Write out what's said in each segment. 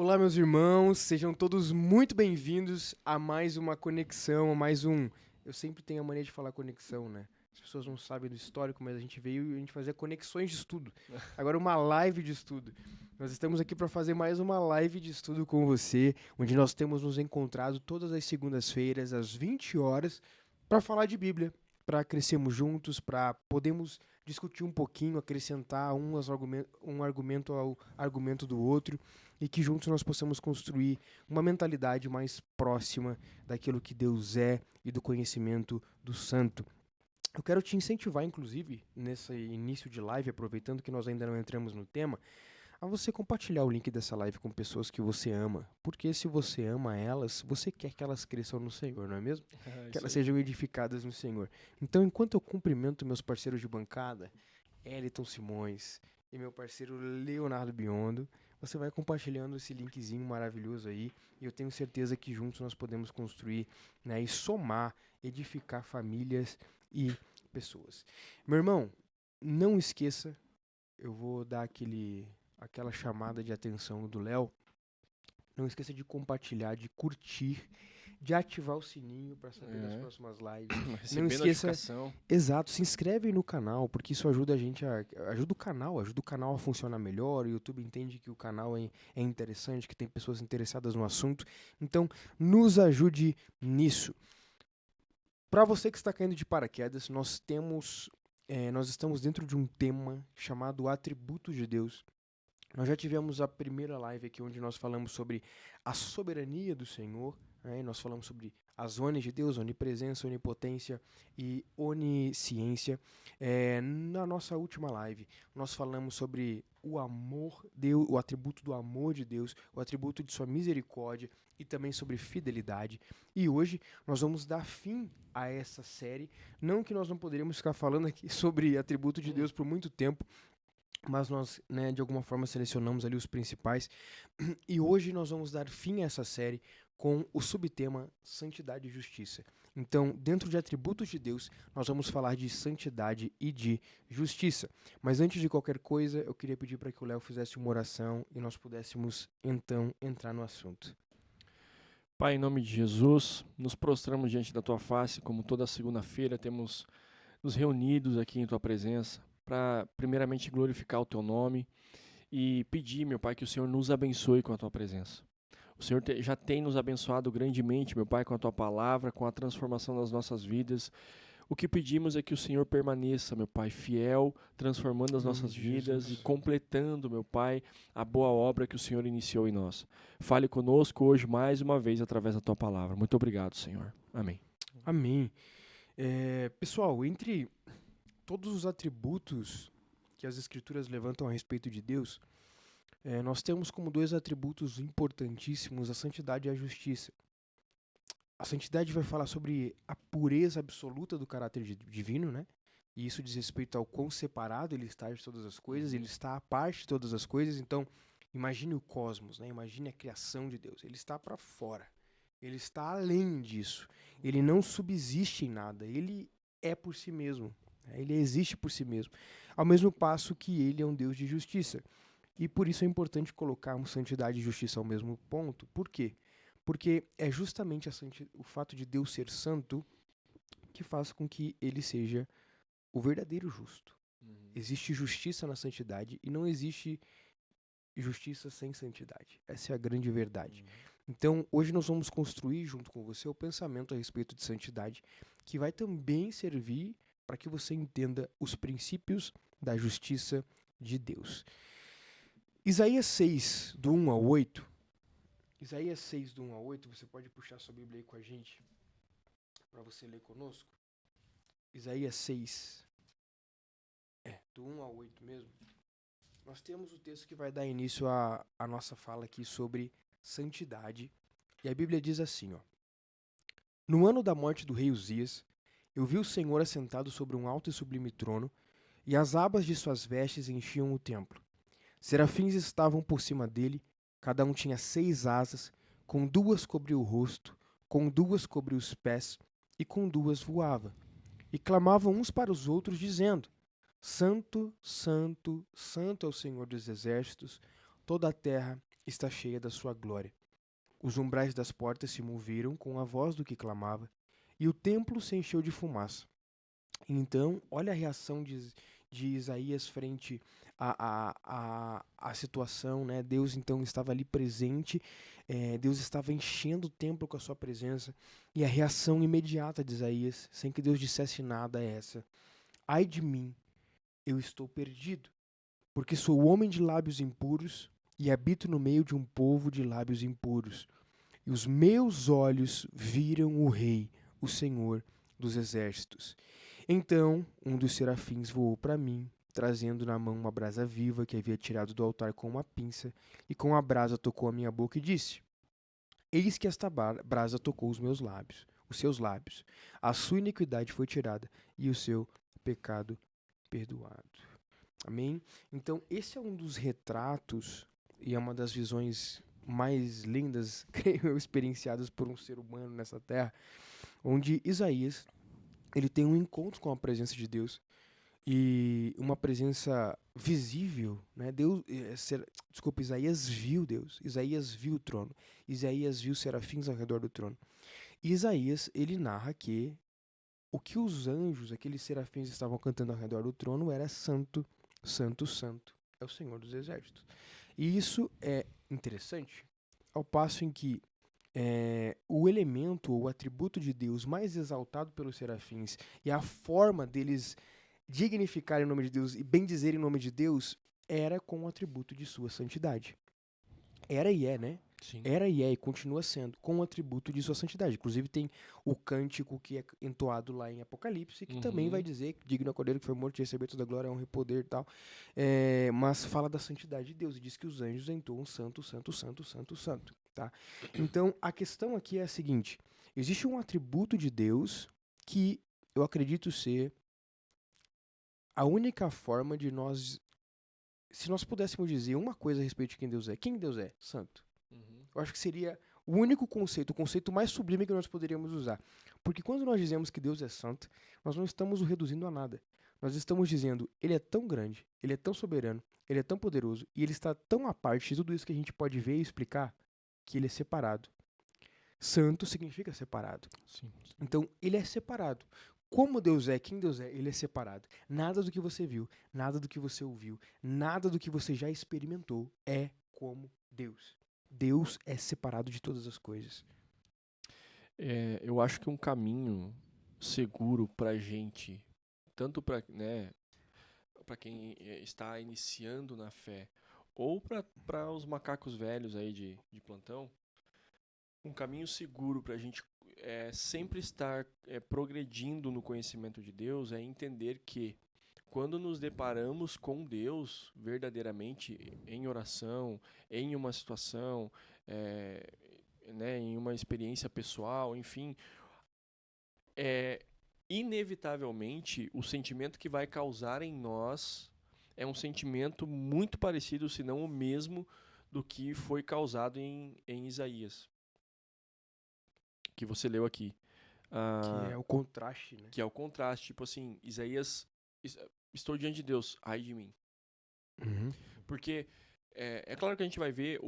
Olá, meus irmãos, sejam todos muito bem-vindos a mais uma conexão, a mais um. Eu sempre tenho a mania de falar conexão, né? As pessoas não sabem do histórico, mas a gente veio e a gente fazia conexões de estudo. Agora, uma live de estudo. Nós estamos aqui para fazer mais uma live de estudo com você, onde nós temos nos encontrado todas as segundas-feiras, às 20 horas, para falar de Bíblia, para crescermos juntos, para podermos discutir um pouquinho, acrescentar um argumento ao argumento do outro e que juntos nós possamos construir uma mentalidade mais próxima daquilo que Deus é e do conhecimento do santo. Eu quero te incentivar, inclusive, nesse início de live, aproveitando que nós ainda não entramos no tema, a você compartilhar o link dessa live com pessoas que você ama. Porque se você ama elas, você quer que elas cresçam no Senhor, não é mesmo? Que elas sejam edificadas no Senhor. Então, enquanto eu cumprimento meus parceiros de bancada, Eliton Simões e meu parceiro Leonardo Biondo, você vai compartilhando esse linkzinho maravilhoso aí, e eu tenho certeza que juntos nós podemos construir, né, e somar, edificar famílias e pessoas. Meu irmão, não esqueça, eu vou dar aquela chamada de atenção do Léo, não esqueça de compartilhar, de curtir, de ativar o sininho para saber das próximas lives. Não esqueça, notificação. exato, se inscreve aí no canal, porque isso ajuda a gente ajuda o canal a funcionar melhor, o YouTube entende que o canal é interessante, que tem pessoas interessadas no assunto. Então, nos ajude nisso. Para você que está caindo de paraquedas, nós estamos dentro de um tema chamado Atributos de Deus. Nós já tivemos a primeira live aqui onde nós falamos sobre a soberania do Senhor, né? Nós falamos sobre as ONIs de Deus, onipresença, onipotência e onisciência. Na nossa última live, nós falamos sobre o amor, o atributo do amor de Deus, o atributo de sua misericórdia e também sobre fidelidade. E hoje nós vamos dar fim a essa série. Não que nós não poderíamos ficar falando aqui sobre atributo de Deus por muito tempo, mas nós, né, de alguma forma selecionamos ali os principais. E hoje nós vamos dar fim a essa série com o subtema Santidade e Justiça. Então, dentro de atributos de Deus, nós vamos falar de santidade e de justiça. Mas antes de qualquer coisa, eu queria pedir para que o Léo fizesse uma oração e nós pudéssemos, então, entrar no assunto. Pai, em nome de Jesus, nos prostramos diante da Tua face, como toda segunda-feira temos nos reunidos aqui em Tua presença, para primeiramente glorificar o Teu nome e pedir, meu Pai, que o Senhor nos abençoe com a Tua presença. O Senhor já tem nos abençoado grandemente, meu Pai, com a Tua palavra, com a transformação das nossas vidas. O que pedimos é que o Senhor permaneça, meu Pai, fiel, transformando as nossas vidas e completando, meu Pai, a boa obra que o Senhor iniciou em nós. Fale conosco hoje mais uma vez através da Tua palavra. Muito obrigado, Senhor. Amém. Amém. Pessoal, entre todos os atributos que as Escrituras levantam a respeito de Deus, nós temos como dois atributos importantíssimos a santidade e a justiça. A santidade vai falar sobre a pureza absoluta do caráter divino, né? E isso diz respeito ao quão separado ele está de todas as coisas, ele está à parte de todas as coisas. Então, imagine o cosmos, né? Imagine a criação de Deus. Ele está para fora. Ele está além disso. Ele não subsiste em nada. Ele é por si mesmo. Ele existe por si mesmo. Ao mesmo passo que ele é um Deus de justiça. E por isso é importante colocarmos santidade e justiça ao mesmo ponto. Por quê? Porque é justamente o fato de Deus ser santo que faz com que ele seja o verdadeiro justo. Existe justiça na santidade e não existe justiça sem santidade. Essa é a grande verdade. Então, hoje nós vamos construir junto com você o pensamento a respeito de santidade, que vai também servir para que você entenda os princípios da justiça de Deus. Isaías 6, do 1 ao 8. Isaías 6, do 1 ao 8, você pode puxar sua Bíblia aí com a gente, para você ler conosco. Isaías 6, do 1 ao 8 mesmo. Nós temos o texto que vai dar início à nossa fala aqui sobre santidade. E a Bíblia diz assim, ó. No ano da morte do rei Uzias, eu vi o Senhor assentado sobre um alto e sublime trono, e as abas de suas vestes enchiam o templo. Serafins estavam por cima dele, cada um tinha 6 asas, com 2 cobria o rosto, com 2 cobria os pés, e com 2 voava. E clamavam uns para os outros, dizendo: Santo, Santo, Santo é o Senhor dos exércitos, toda a terra está cheia da sua glória. Os umbrais das portas se moveram com a voz do que clamava, e o templo se encheu de fumaça. Então, olha a reação de Isaías frente à situação, né? Deus então estava ali presente, Deus estava enchendo o templo com a sua presença, e a reação imediata de Isaías, sem que Deus dissesse nada, é essa: ai de mim, eu estou perdido, porque sou homem de lábios impuros e habito no meio de um povo de lábios impuros. E os meus olhos viram o Rei, o Senhor dos Exércitos. Então um dos serafins voou para mim, trazendo na mão uma brasa viva que havia tirado do altar com uma pinça, e com a brasa tocou a minha boca e disse: eis que esta brasa tocou os meus lábios, os seus lábios. A sua iniquidade foi tirada e o seu pecado perdoado. Amém? Então, esse é um dos retratos e é uma das visões mais lindas, creio eu, experienciadas por um ser humano nessa terra, onde Isaías ele tem um encontro com a presença de Deus e uma presença visível, né? Isaías viu Deus, Isaías viu o trono, Isaías viu serafins ao redor do trono. E Isaías, ele narra que o que os anjos, aqueles serafins estavam cantando ao redor do trono era santo, santo, santo, é o Senhor dos Exércitos. E isso é interessante, ao passo em que o elemento ou o atributo de Deus mais exaltado pelos serafins e a forma deles dignificarem o nome de Deus e bendizerem o nome de Deus era com o atributo de sua santidade. Era e é, né? Sim. Era e é e continua sendo com o atributo de sua santidade. Inclusive tem o cântico que é entoado lá em Apocalipse, que também vai dizer que digno é o Cordeiro que foi morto e recebeu toda a glória, honra e poder e tal. Mas fala da santidade de Deus e diz que os anjos entoam santo, santo, santo, santo, santo. Tá? Então a questão aqui é a seguinte: existe um atributo de Deus que eu acredito ser a única forma de nós, se nós pudéssemos dizer uma coisa a respeito de quem Deus é. Quem Deus é? Santo. Eu acho que seria o único conceito, o conceito mais sublime que nós poderíamos usar. Porque quando nós dizemos que Deus é santo, nós não estamos o reduzindo a nada. Nós estamos dizendo, ele é tão grande, ele é tão soberano, ele é tão poderoso, e ele está tão à parte de tudo isso que a gente pode ver e explicar, que ele é separado. Santo significa separado. Sim. Então, ele é separado. Como Deus é, quem Deus é, ele é separado. Nada do que você viu, nada do que você ouviu, nada do que você já experimentou é como Deus. Deus é separado de todas as coisas. Eu acho que um caminho seguro pra gente, tanto para, né, para quem está iniciando na fé, ou para os macacos velhos aí de plantão, um caminho seguro para a gente sempre estar progredindo no conhecimento de Deus é entender que quando nos deparamos com Deus verdadeiramente em oração, em uma situação, né, em uma experiência pessoal, enfim, inevitavelmente o sentimento que vai causar em nós é um sentimento muito parecido, se não o mesmo, do que foi causado em Isaías, que você leu aqui. Que é o contraste, né? Que é o contraste, tipo assim, Isaías, estou diante de Deus, ai de mim. Uhum. Porque é claro que a gente vai ver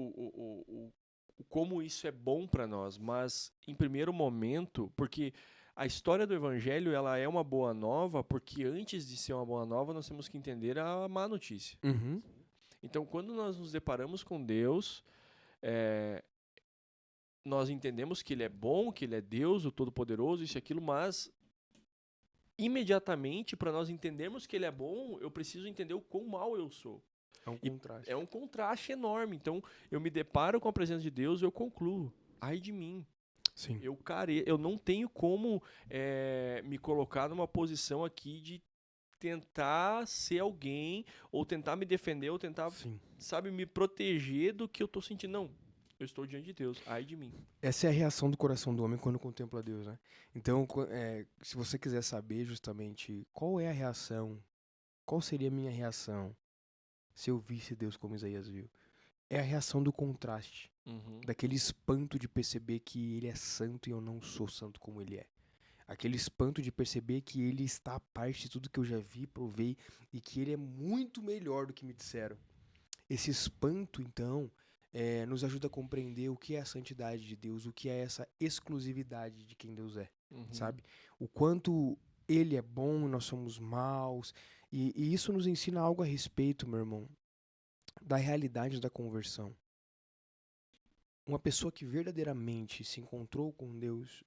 como isso é bom para nós, mas em primeiro momento, porque a história do Evangelho ela é uma boa nova, porque antes de ser uma boa nova, nós temos que entender a má notícia. Uhum. Então, quando nós nos deparamos com Deus, nós entendemos que Ele é bom, que Ele é Deus, o Todo-Poderoso, isso e aquilo, mas imediatamente, para nós entendermos que Ele é bom, eu preciso entender o quão mal eu sou. É um contraste. É um contraste enorme. Então, eu me deparo com a presença de Deus e eu concluo, ai de mim. Sim. Eu não tenho como me colocar numa posição aqui de tentar ser alguém, ou tentar me defender, ou tentar, Sim. sabe, me proteger do que eu tô sentindo. Não, eu estou diante de Deus, ai de mim. Essa é a reação do coração do homem quando contempla Deus, né? Então, se você quiser saber justamente qual é a reação, qual seria a minha reação se eu visse Deus como Isaías viu, é a reação do contraste, daquele espanto de perceber que ele é santo e eu não sou santo como ele é. Aquele espanto de perceber que ele está à parte de tudo que eu já vi, provei, e que ele é muito melhor do que me disseram. Esse espanto, então, nos ajuda a compreender o que é a santidade de Deus, o que é essa exclusividade de quem Deus é, sabe? O quanto Ele é bom e nós somos maus. E isso nos ensina algo a respeito, meu irmão, da realidade da conversão. Uma pessoa que verdadeiramente se encontrou com Deus,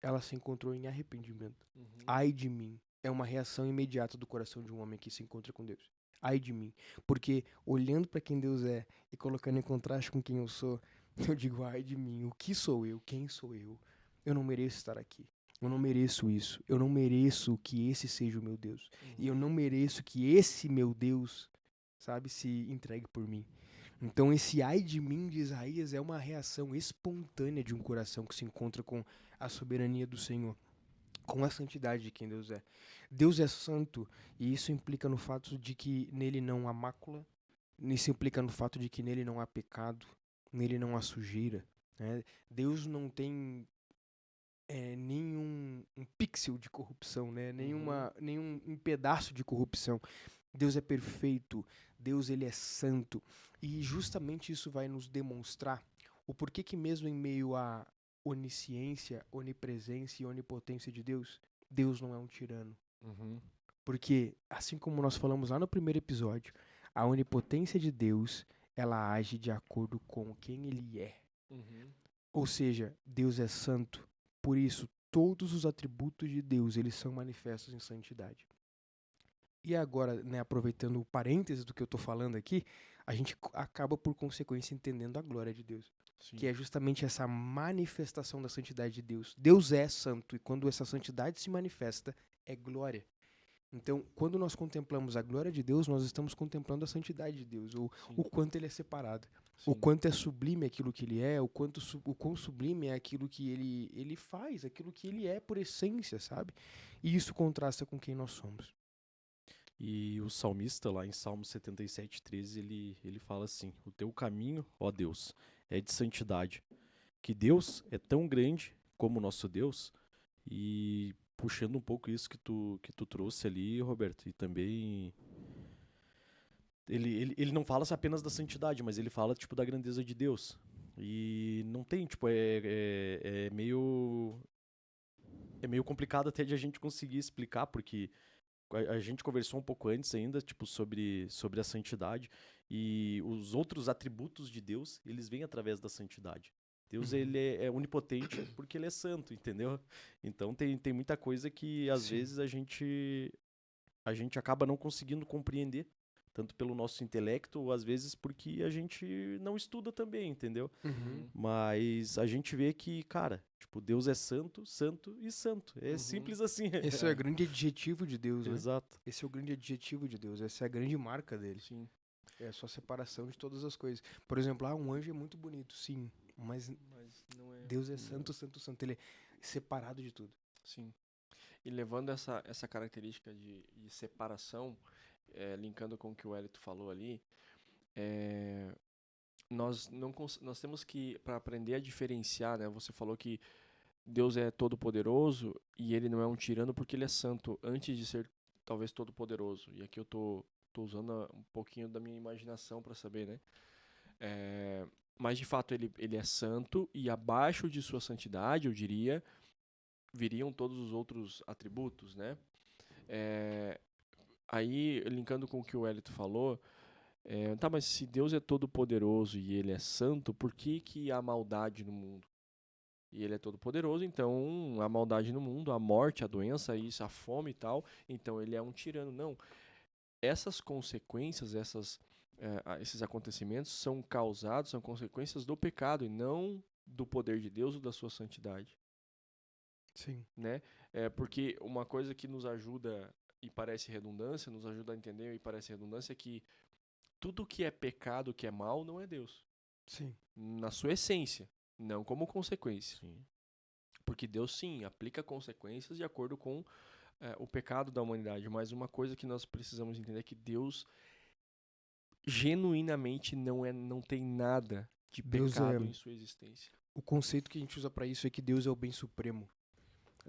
ela se encontrou em arrependimento. Ai de mim. É uma reação imediata do coração de um homem que se encontra com Deus. Ai de mim. Porque olhando para quem Deus é e colocando em contraste com quem eu sou, eu digo, ai de mim. O que sou eu? Quem sou eu? Eu não mereço estar aqui. Eu não mereço isso. Eu não mereço que esse seja o meu Deus. E eu não mereço que esse meu Deus, sabe, se entregue por mim. Então esse ai de mim de Isaías é uma reação espontânea de um coração que se encontra com a soberania do Senhor, com a santidade de quem Deus é. Deus é santo e isso implica no fato de que nele não há mácula, isso implica no fato de que nele não há pecado, nele não há sujeira, né? Deus não tem nenhum um pixel de corrupção, né? Nenhum um pedaço de corrupção. Deus é perfeito, Deus ele é santo. E justamente isso vai nos demonstrar o porquê que mesmo em meio à onisciência, onipresença e onipotência de Deus, Deus não é um tirano. Porque, assim como nós falamos lá no primeiro episódio, a onipotência de Deus, ela age de acordo com quem ele é. Ou seja, Deus é santo, por isso todos os atributos de Deus, eles são manifestos em santidade. E agora, né, aproveitando o parêntese do que eu estou falando aqui, a gente acaba por consequência entendendo a glória de Deus. Sim. Que é justamente essa manifestação da santidade de Deus. Deus é santo e quando essa santidade se manifesta, é glória. Então, quando nós contemplamos a glória de Deus, nós estamos contemplando a santidade de Deus, ou o quanto ele é separado, o quanto é sublime aquilo que ele é, o quão sublime é aquilo que ele faz, aquilo que ele é por essência, sabe? E isso contrasta com quem nós somos. E o salmista, lá em Salmo 77:13, ele fala assim: o teu caminho, ó Deus, é de santidade. Que Deus é tão grande como o nosso Deus. E puxando um pouco isso que tu trouxe ali, Roberto, e também ele não fala apenas da santidade, mas ele fala tipo da grandeza de Deus. E não tem, tipo, é meio complicado até de a gente conseguir explicar, porque a gente conversou um pouco antes ainda, tipo, sobre a santidade, e os outros atributos de Deus, eles vêm através da santidade. Deus, ele é onipotente porque ele é santo, entendeu? Então tem muita coisa que às vezes a gente acaba não conseguindo compreender, tanto pelo nosso intelecto, ou às vezes porque a gente não estuda também, entendeu? Mas a gente vê que, cara, tipo, Deus é santo, santo e santo. É simples assim. Esse é o grande adjetivo de Deus, né? Exato. Esse é o grande adjetivo de Deus, essa é a grande marca dele. Sim. É a sua separação de todas as coisas. Por exemplo, um anjo é muito bonito, sim, mas não é... Deus é santo, santo, santo. Ele é separado de tudo. Sim. E levando essa característica de separação, linkando com o que o Elito falou ali, nós temos que, para aprender a diferenciar, né? Você falou que Deus é todo-poderoso e ele não é um tirano porque ele é santo, antes de ser talvez todo-poderoso. E aqui eu tô usando um pouquinho da minha imaginação para saber, né? Mas de fato ele é santo e abaixo de sua santidade, eu diria, viriam todos os outros atributos, né? Aí, linkando com o que o Elito falou, tá, mas se Deus é todo poderoso e ele é santo, por que há maldade no mundo? E ele é todo poderoso, então a maldade no mundo, a morte, a doença, isso, a fome e tal, então ele é um tirano. Não. Essas consequências, esses acontecimentos são consequências do pecado e não do poder de Deus ou da sua santidade. Sim. Né? Porque uma coisa que nos ajuda e parece redundância, nos ajuda a entender e parece redundância é que tudo que é pecado, que é mal, não é Deus. Sim. Na sua essência, não como consequência. Sim. Porque Deus, sim, aplica consequências de acordo com o pecado da humanidade. Mas uma coisa que nós precisamos entender é que Deus genuinamente não tem nada de pecado em sua existência. O conceito que a gente usa para isso é que Deus é o bem supremo.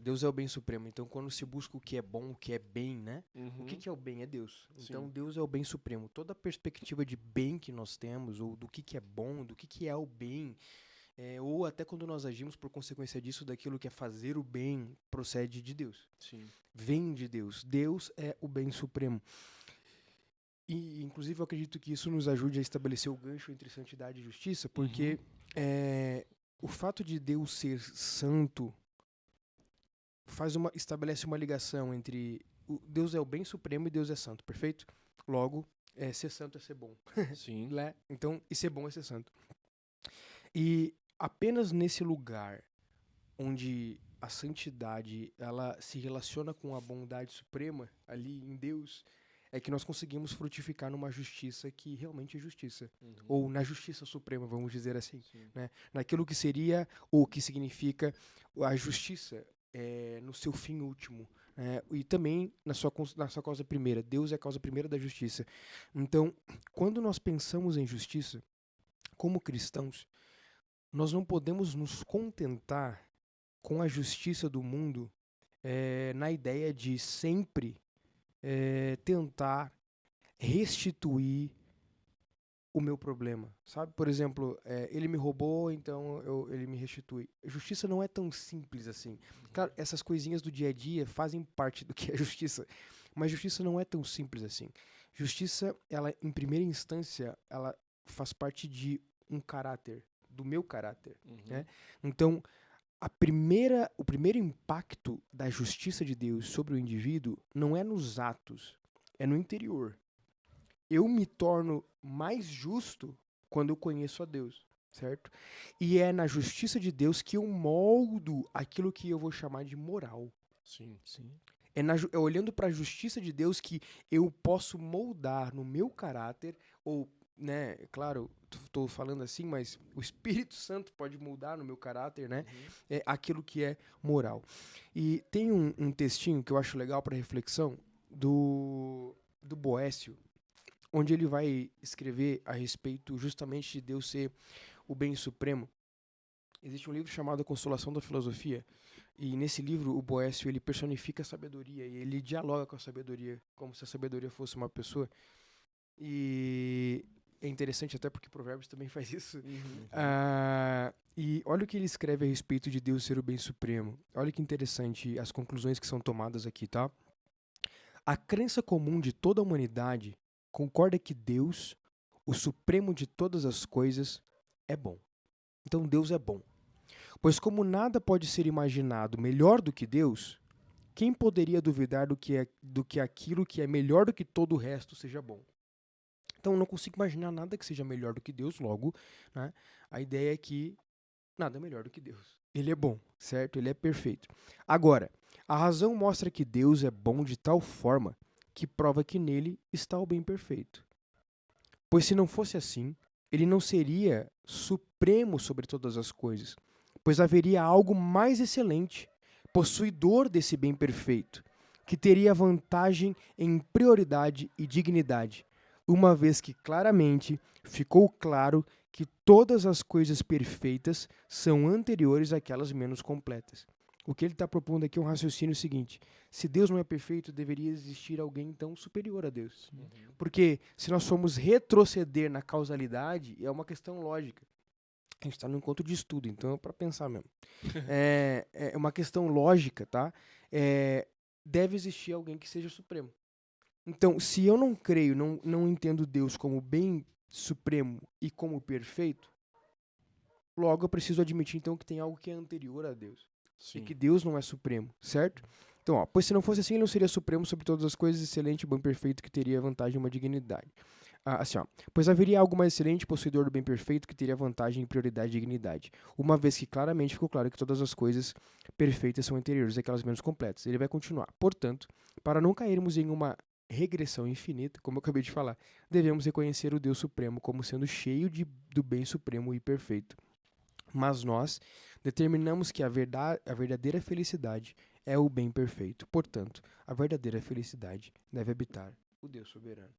Deus é o bem supremo. Então, quando se busca o que é bom, o que é bem, né? O que é o bem? É Deus. Então, Sim. Deus é o bem supremo. Toda a perspectiva de bem que nós temos, ou do que é bom, do que é o bem, ou até quando nós agimos por consequência disso, daquilo que é fazer o bem, procede de Deus. Sim. Vem de Deus. Deus é o bem supremo. E, inclusive, eu acredito que isso nos ajude a estabelecer o gancho entre santidade e justiça, porque o fato de Deus ser santo estabelece uma ligação entre Deus é o bem supremo e Deus é santo, perfeito? Logo, ser santo é ser bom. Sim. Né? Então, e ser bom é ser santo. E apenas nesse lugar onde a santidade ela se relaciona com a bondade suprema ali em Deus, é que nós conseguimos frutificar numa justiça que realmente é justiça. Ou na justiça suprema, vamos dizer assim. Sim. Né? Naquilo que seria, ou que significa a justiça no seu fim último. E também na sua causa primeira. Deus é a causa primeira da justiça. Então, quando nós pensamos em justiça, como cristãos, nós não podemos nos contentar com a justiça do mundo na ideia de sempre tentar restituir o meu problema, sabe? Por exemplo, ele me roubou, então ele me restitui. Justiça não é tão simples assim. Claro, essas coisinhas do dia a dia fazem parte do que é justiça, mas justiça não é tão simples assim. Justiça, ela, em primeira instância, ela faz parte de um caráter, do meu caráter, né? Então, o primeiro impacto da justiça de Deus sobre o indivíduo não é nos atos, é no interior. Eu me torno mais justo quando eu conheço a Deus, certo? E é na justiça de Deus que eu moldo aquilo que eu vou chamar de moral. Sim. É olhando para a justiça de Deus que eu posso moldar no meu caráter, ou, né, claro, estou falando assim, mas o Espírito Santo pode moldar no meu caráter, né, aquilo que é moral. E tem um textinho que eu acho legal para reflexão do Boécio, onde ele vai escrever a respeito justamente de Deus ser o bem supremo. Existe um livro chamado A Consolação da Filosofia, e nesse livro o Boécio ele personifica a sabedoria, e ele dialoga com a sabedoria, como se a sabedoria fosse uma pessoa. E é interessante até porque Provérbios também faz isso. E olha o que ele escreve a respeito de Deus ser o bem supremo. Olha que interessante as conclusões que são tomadas aqui, tá? A crença comum de toda a humanidade concorda que Deus, o supremo de todas as coisas, é bom. Então Deus é bom. Pois como nada pode ser imaginado melhor do que Deus, quem poderia duvidar do que aquilo que é melhor do que todo o resto seja bom? Então eu não consigo imaginar nada que seja melhor do que Deus, logo, né, a ideia é que nada é melhor do que Deus. Ele é bom, certo? Ele é perfeito. Agora, a razão mostra que Deus é bom de tal forma que prova que nele está o bem perfeito. Pois se não fosse assim, ele não seria supremo sobre todas as coisas, pois haveria algo mais excelente, possuidor desse bem perfeito, que teria vantagem em prioridade e dignidade, uma vez que claramente ficou claro que todas as coisas perfeitas são anteriores àquelas menos completas. O que ele está propondo aqui é um raciocínio seguinte: se Deus não é perfeito, deveria existir alguém então superior a Deus. Porque se nós formos retroceder na causalidade, é uma questão lógica. A gente está no encontro de estudo, então é para pensar mesmo. É uma questão lógica, tá? Deve existir alguém que seja supremo. Então, se eu não creio, não entendo Deus como bem supremo e como perfeito, logo eu preciso admitir então que tem algo que é anterior a Deus. Sim. E que Deus não é supremo, certo? Então, ó, pois se não fosse assim, ele não seria supremo sobre todas as coisas, excelente, bom, perfeito, que teria vantagem e uma dignidade. Assim, ó, pois haveria algo mais excelente, possuidor do bem perfeito, que teria vantagem em prioridade e dignidade, uma vez que claramente ficou claro que todas as coisas perfeitas são anteriores àquelas menos completas. Ele vai continuar. Portanto, para não cairmos em uma regressão infinita, como eu acabei de falar, devemos reconhecer o Deus Supremo como sendo cheio do bem supremo e perfeito. Mas nós determinamos que a verdadeira felicidade é o bem perfeito. Portanto, a verdadeira felicidade deve habitar o Deus soberano.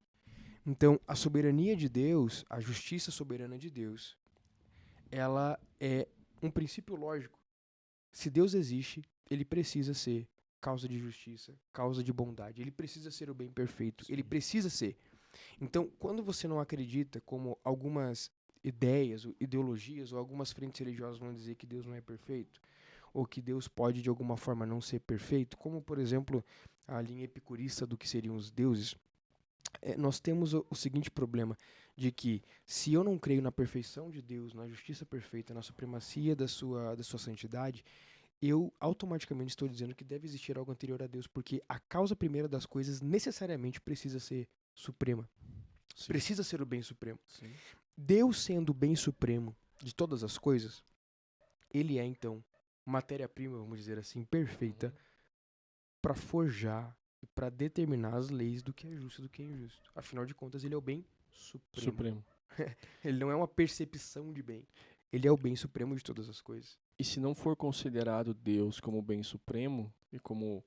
Então, a soberania de Deus, a justiça soberana de Deus, ela é um princípio lógico Se Deus existe, ele precisa ser causa de justiça, causa de bondade. Ele precisa ser o bem perfeito. Ele precisa ser. Então, quando você não acredita, como algumas ideias, ou ideologias ou algumas frentes religiosas vão dizer que Deus não é perfeito, ou que Deus pode de alguma forma não ser perfeito, como por exemplo a linha epicurista do que seriam os deuses, nós temos o seguinte problema, de que se eu não creio na perfeição de Deus, na justiça perfeita, na supremacia da sua santidade, eu automaticamente estou dizendo que deve existir algo anterior a Deus, porque a causa primeira das coisas necessariamente precisa ser suprema. Sim. Precisa ser o bem supremo. Sim. Deus sendo o bem supremo de todas as coisas, ele é então matéria-prima, vamos dizer assim, perfeita para forjar e para determinar as leis do que é justo e do que é injusto. Afinal de contas, ele é o bem supremo. Ele não é uma percepção de bem. Ele é o bem supremo de todas as coisas. E se não for considerado Deus como o bem supremo e como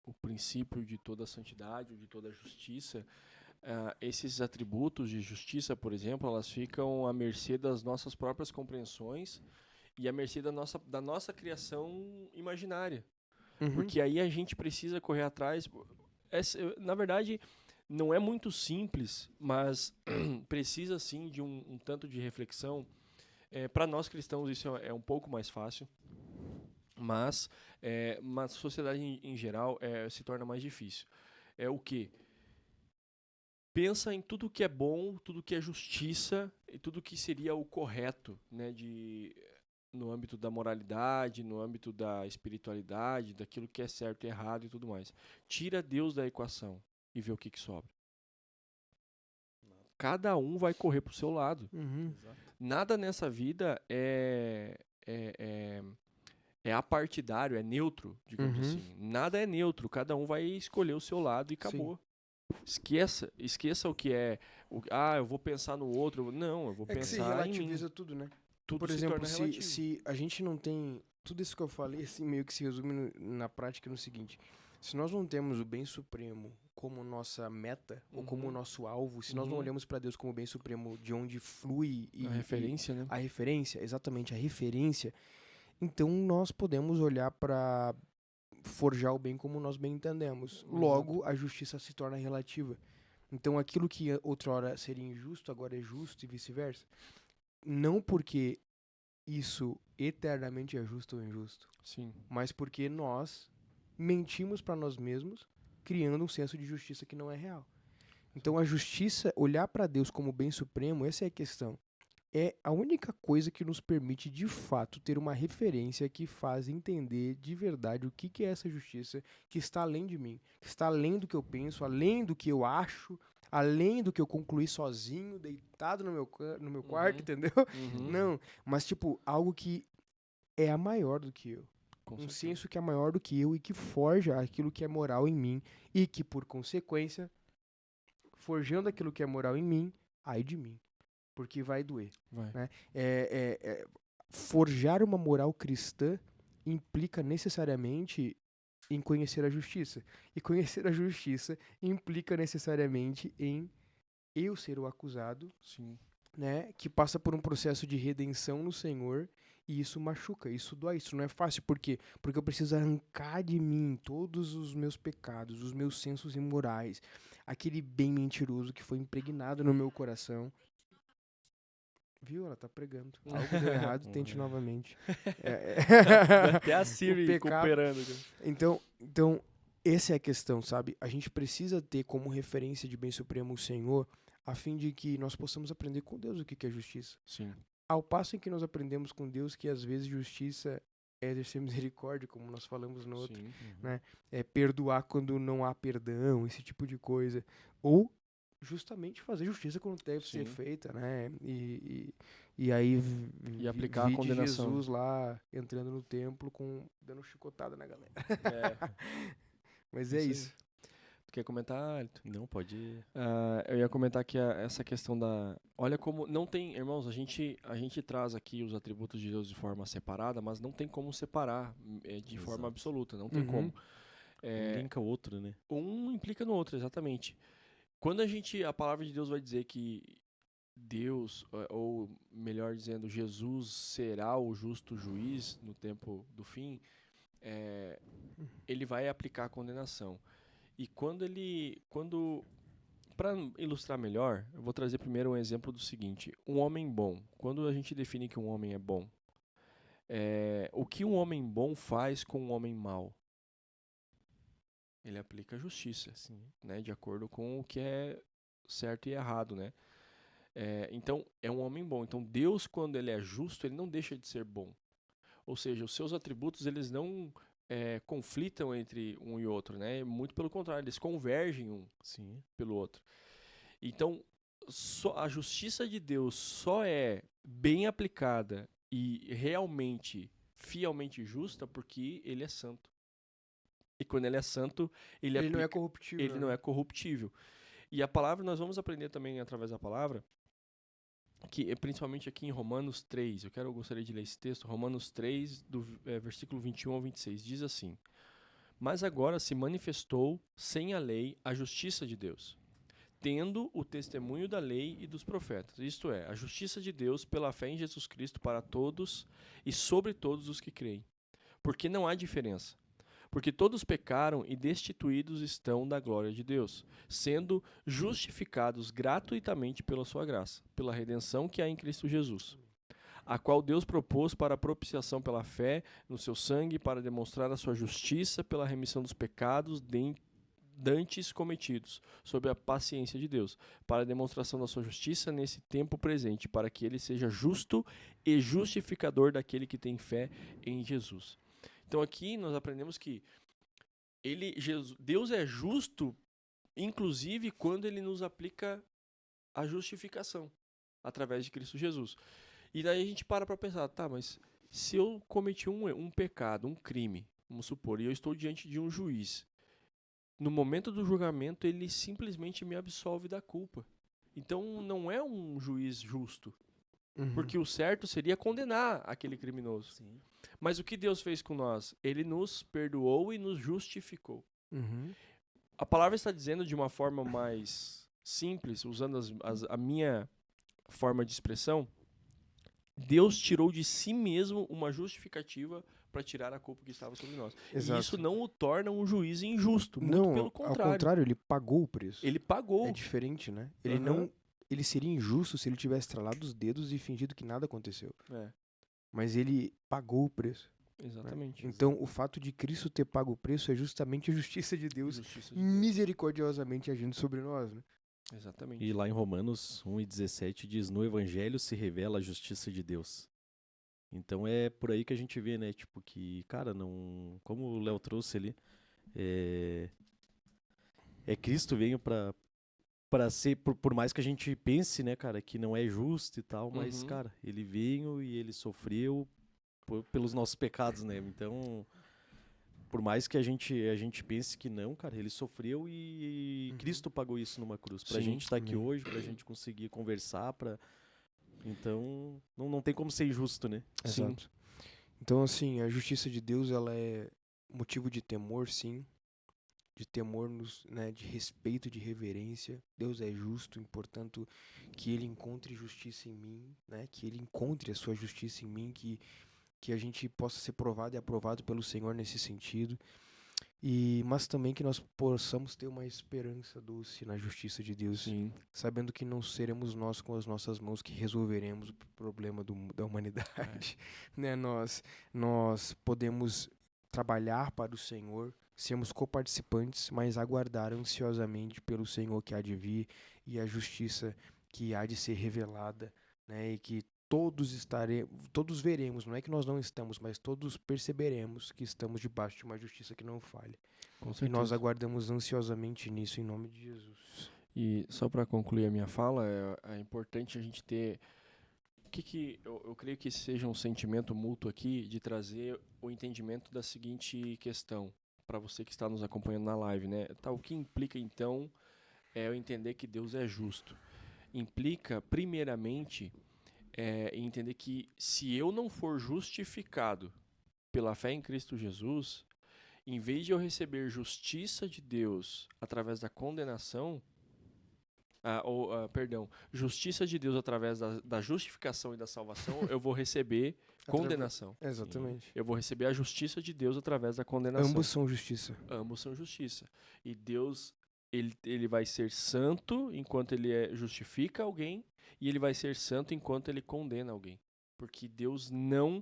o princípio de toda a santidade, de toda a justiça, esses atributos de justiça, por exemplo, elas ficam à mercê das nossas próprias compreensões e à mercê da nossa criação imaginária. Porque aí a gente precisa correr atrás. Na verdade, não é muito simples, mas precisa sim de um tanto de reflexão. Para nós cristãos isso é um pouco mais fácil, mas na sociedade em geral se torna mais difícil. É o quê? Pensa em tudo que é bom, tudo que é justiça e tudo que seria o correto, né, no âmbito da moralidade, no âmbito da espiritualidade, daquilo que é certo e errado e tudo mais. Tira Deus da equação e vê o que sobra. Cada um vai correr pro seu lado. Nada nessa vida é apartidário, é neutro, digamos assim. Nada é neutro, cada um vai escolher o seu lado e acabou. Sim. Esqueça o que é. Eu vou pensar no outro. Não, eu vou pensar em mim. Relativiza tudo, né? Tudo por exemplo, se a gente não tem... Tudo isso que eu falei, assim, meio que se resume na prática no seguinte. Se nós não temos o bem supremo como nossa meta, ou como nosso alvo, se nós não olhamos para Deus como o bem supremo de onde flui... a referência, né? A referência, exatamente, a referência. Então, nós podemos olhar para forjar o bem como nós bem entendemos. Logo, a justiça se torna relativa. Então, aquilo que outrora seria injusto, agora é justo e vice-versa. Não porque isso eternamente é justo ou injusto. Sim. Mas porque nós mentimos para nós mesmos, criando um senso de justiça que não é real. Então, a justiça, olhar para Deus como bem supremo, essa é a questão. É a única coisa que nos permite, de fato, ter uma referência que faz entender de verdade o que é essa justiça que está além de mim, que está além do que eu penso, além do que eu acho, além do que eu concluí sozinho, deitado no meu quarto, entendeu? Não, mas tipo, algo que é maior do que eu. Um senso que é maior do que eu e que forja aquilo que é moral em mim e que, por consequência, forjando aquilo que é moral em mim, ai de mim. Porque vai doer. Né? Forjar uma moral cristã implica necessariamente em conhecer a justiça. E conhecer a justiça implica necessariamente em eu ser o acusado, né, que passa por um processo de redenção no Senhor, e isso machuca, isso dói, isso não é fácil. Por quê? Porque eu preciso arrancar de mim todos os meus pecados, os meus sensos imorais, aquele bem mentiroso que foi impregnado no meu coração. Viu? Ela tá pregando. Algo deu errado, tente novamente. Até a Siri cooperando. Então, essa é a questão, sabe? A gente precisa ter como referência de bem supremo o Senhor, a fim de que nós possamos aprender com Deus o que é justiça. Sim. Ao passo em que nós aprendemos com Deus que às vezes justiça é exercer misericórdia, como nós falamos no outro, né? É perdoar quando não há perdão, esse tipo de coisa. Ou justamente fazer justiça quando deve ser feita, né? E aí e aplicar a condenação. Jesus lá entrando no templo dando chicotada na galera. Mas é isso. Tu quer comentar, Alito? Não, pode ir. Eu ia comentar que essa questão da... Olha como não tem... Irmãos, a gente traz aqui os atributos de Deus de forma separada, mas não tem como separar de forma absoluta. Não tem como. Um linka o outro, né? Um implica no outro, exatamente. Quando a palavra de Deus vai dizer que Deus, ou melhor dizendo, Jesus será o justo juiz no tempo do fim, ele vai aplicar a condenação. E para ilustrar melhor, eu vou trazer primeiro um exemplo do seguinte: um homem bom. Quando a gente define que um homem é bom, o que um homem bom faz com um homem mau? Ele aplica a justiça, né, de acordo com o que é certo e errado, né? Então, é um homem bom. Então, Deus, quando ele é justo, ele não deixa de ser bom. Ou seja, os seus atributos, eles não conflitam entre um e outro, né? Muito pelo contrário, eles convergem um pelo outro. Então, a justiça de Deus só é bem aplicada e realmente, fielmente justa porque ele é santo. E quando ele é santo, ele não é corruptível. Ele não é corruptível. E a palavra, nós vamos aprender também através da palavra, que principalmente aqui em Romanos 3, eu gostaria de ler esse texto, Romanos 3, versículo 21 ao 26, diz assim: Mas agora se manifestou sem a lei a justiça de Deus, tendo o testemunho da lei e dos profetas, isto é, a justiça de Deus pela fé em Jesus Cristo para todos e sobre todos os que creem. Porque não há diferença. Porque todos pecaram e destituídos estão da glória de Deus, sendo justificados gratuitamente pela sua graça, pela redenção que há em Cristo Jesus, a qual Deus propôs para a propiciação pela fé no seu sangue, para demonstrar a sua justiça pela remissão dos pecados dantes cometidos, sob a paciência de Deus, para a demonstração da sua justiça nesse tempo presente, para que ele seja justo e justificador daquele que tem fé em Jesus. Então aqui nós aprendemos que Deus é justo, inclusive quando ele nos aplica a justificação através de Cristo Jesus. E daí a gente para pensar, tá, mas se eu cometi um pecado, um crime, vamos supor, e eu estou diante de um juiz, no momento do julgamento ele simplesmente me absolve da culpa. Então não é um juiz justo. Porque o certo seria condenar aquele criminoso. Sim. Mas o que Deus fez com nós? Ele nos perdoou e nos justificou. A palavra está dizendo de uma forma mais simples, usando a minha forma de expressão, Deus tirou de si mesmo uma justificativa para tirar a culpa que estava sobre nós. Exato. E isso não o torna um juiz injusto, muito Não, pelo contrário. Ao contrário, ele pagou o preço. Ele pagou. É diferente, né? Ele seria injusto se ele tivesse estralado os dedos e fingido que nada aconteceu. Mas ele pagou o preço. Exatamente. Né? Então, o fato de Cristo ter pago o preço é justamente a justiça de Deus misericordiosamente agindo sobre nós, né? Exatamente. E lá em Romanos 1:17 diz: No Evangelho se revela a justiça de Deus. Então é por aí que a gente vê, né? Tipo, que, cara, não. Como o Léo trouxe ali, Cristo veio pra ser, por mais que a gente pense, né, cara, que não é justo e tal, mas, cara, ele veio e ele sofreu pelos nossos pecados, né? Então, por mais que a gente pense que não, cara, ele sofreu e Cristo pagou isso numa cruz. Pra gente estar aqui hoje, pra gente conseguir conversar, então, não tem como ser injusto, né? Exato. Sim. Então, assim, a justiça de Deus, ela é motivo de temor, sim. De temor, né, de respeito, de reverência. Deus é justo, portanto, que ele encontre justiça em mim, né? Que ele encontre a sua justiça em mim, que a gente possa ser provado e aprovado pelo Senhor nesse sentido. Mas também que nós possamos ter uma esperança doce na justiça de Deus, Sim. Sabendo que não seremos nós com as nossas mãos que resolveremos o problema da humanidade. Né? Nós podemos trabalhar para o Senhor, sermos coparticipantes, mas aguardar ansiosamente pelo Senhor que há de vir e a justiça que há de ser revelada, né? E que todos veremos, não é que nós não estamos, mas todos perceberemos que estamos debaixo de uma justiça que não falha. E nós aguardamos ansiosamente nisso em nome de Jesus. E só para concluir a minha fala, é importante a gente ter eu creio que seja um sentimento mútuo aqui de trazer o entendimento da seguinte questão para você que está nos acompanhando na live, né? O que implica então é eu entender que Deus é justo. Implica primeiramente entender que se eu não for justificado pela fé em Cristo Jesus, em vez de eu receber justiça de Deus através da condenação, Perdão, justiça de Deus através da justificação e da salvação, eu vou receber condenação. Exatamente. Eu vou receber a justiça de Deus através da condenação. Ambos são justiça. Ambos são justiça. E Deus, ele vai ser santo enquanto ele justifica alguém, e ele vai ser santo enquanto ele condena alguém. Porque Deus não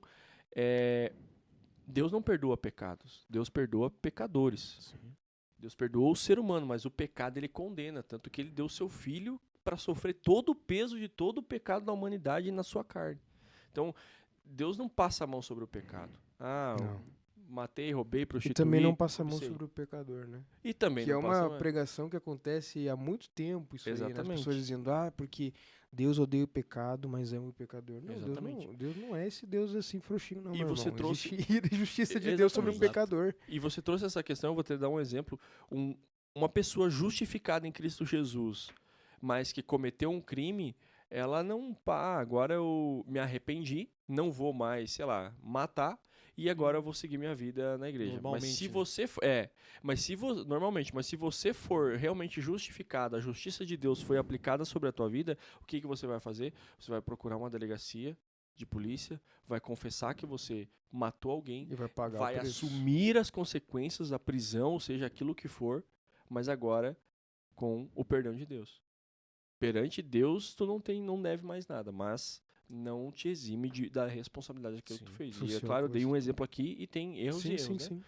perdoa pecados. Deus perdoa pecadores. Sim. Deus perdoou o ser humano, mas o pecado ele condena. Tanto que ele deu seu filho para sofrer todo o peso de todo o pecado da humanidade na sua carne. Então, Deus não passa a mão sobre o pecado. Não. Matei, roubei, prostituí. E também não passa a mão cobicei. sobre o pecador, né? E também Que não é passa a uma mão. pregação que acontece há muito tempo, isso aí, né? As Exatamente. pessoas dizendo, porque Deus odeia o pecado, mas ama o pecador. Não, Exatamente. Deus não é esse Deus assim frouxinho, não, E meu você irmão. trouxe- Existe ira e justiça de Deus sobre o Exatamente. pecador. E você trouxe essa questão, eu vou te dar um exemplo. Uma pessoa justificada em Cristo Jesus, mas que cometeu um crime, ela não... agora eu me arrependi, não vou mais, sei lá, matar, e agora eu vou seguir minha vida na igreja. Mas se Normalmente, né? você... Normalmente, mas se você for realmente justificado, a justiça de Deus foi aplicada sobre a tua vida, o que você vai fazer? Você vai procurar uma delegacia de polícia, vai confessar que você matou alguém, E vai pagar vai o preço. assumir as consequências da prisão, ou seja, aquilo que for, mas agora com o perdão de Deus. Perante Deus, tu não deve mais nada, mas não te exime da responsabilidade daquilo que tu Sim, fez. E é social claro, eu que dei você um tem. exemplo aqui e tem erros e Sim, erros, sim, né? sim.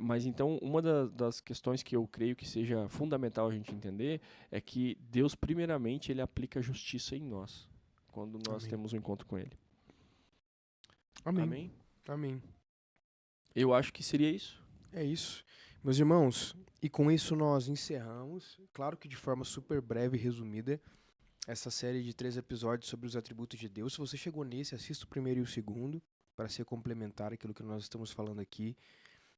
Mas então, uma das questões que eu creio que seja fundamental a gente entender é que Deus, primeiramente, ele aplica a justiça em nós, quando nós Amém. temos um encontro com ele. Amém. Amém? Amém. Eu acho que seria isso. É isso. Meus irmãos, e com isso nós encerramos, claro que de forma super breve e resumida, essa série de 3 episódios sobre os atributos de Deus. Se você chegou nesse, assista o primeiro e o segundo, para ser complementar aquilo que nós estamos falando aqui.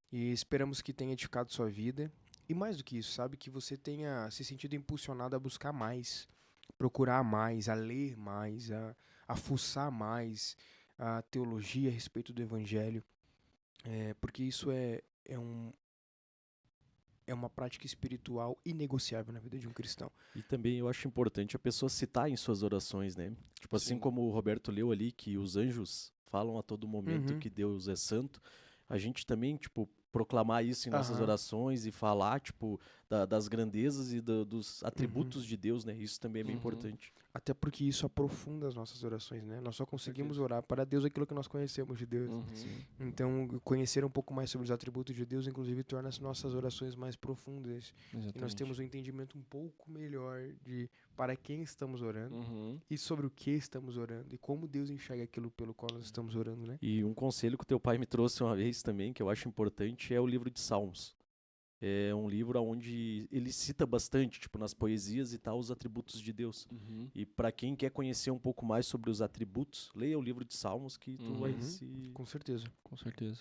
E esperamos que tenha edificado sua vida. E mais do que isso, sabe? Que você tenha se sentido impulsionado a buscar mais, procurar mais, a ler mais, a fuçar mais a teologia a respeito do Evangelho. Porque isso é uma prática espiritual inegociável na vida de um cristão. E também eu acho importante a pessoa citar em suas orações, né? Tipo assim Sim. como o Roberto leu ali, que os anjos falam a todo momento Uhum. que Deus é santo, a gente também, tipo, proclamar isso em nossas Aham. orações e falar, tipo, das grandezas e dos atributos de Deus, né? Isso também é bem Uhum. importante. Até porque isso aprofunda as nossas orações, né? Nós só conseguimos orar para Deus aquilo que nós conhecemos de Deus. Uhum. Então, conhecer um pouco mais sobre os atributos de Deus, inclusive, torna as nossas orações mais profundas. E nós Exatamente. temos um entendimento um pouco melhor de para quem estamos orando Uhum. e sobre o que estamos orando e como Deus enxerga aquilo pelo qual nós estamos orando, né? E um conselho que o teu pai me trouxe uma vez também, que eu acho importante, é o livro de Salmos. É um livro onde ele cita bastante, tipo, nas poesias e tal, os atributos de Deus. Uhum. E para quem quer conhecer um pouco mais sobre os atributos, leia o livro de Salmos que tu vai Uhum. se... Com certeza. Com certeza.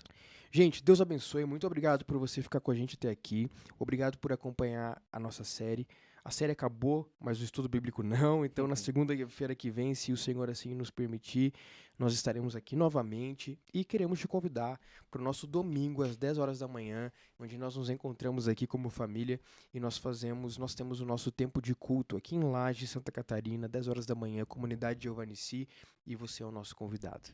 Gente, Deus abençoe. Muito obrigado por você ficar com a gente até aqui. Obrigado por acompanhar a nossa série. A série acabou, mas o estudo bíblico não. Então, na segunda-feira que vem, se o Senhor assim nos permitir, nós estaremos aqui novamente e queremos te convidar para o nosso domingo às 10 horas da manhã, onde nós nos encontramos aqui como família e nós temos o nosso tempo de culto aqui em Laje, Santa Catarina, 10 horas da manhã, comunidade de Giovanici, e você é o nosso convidado.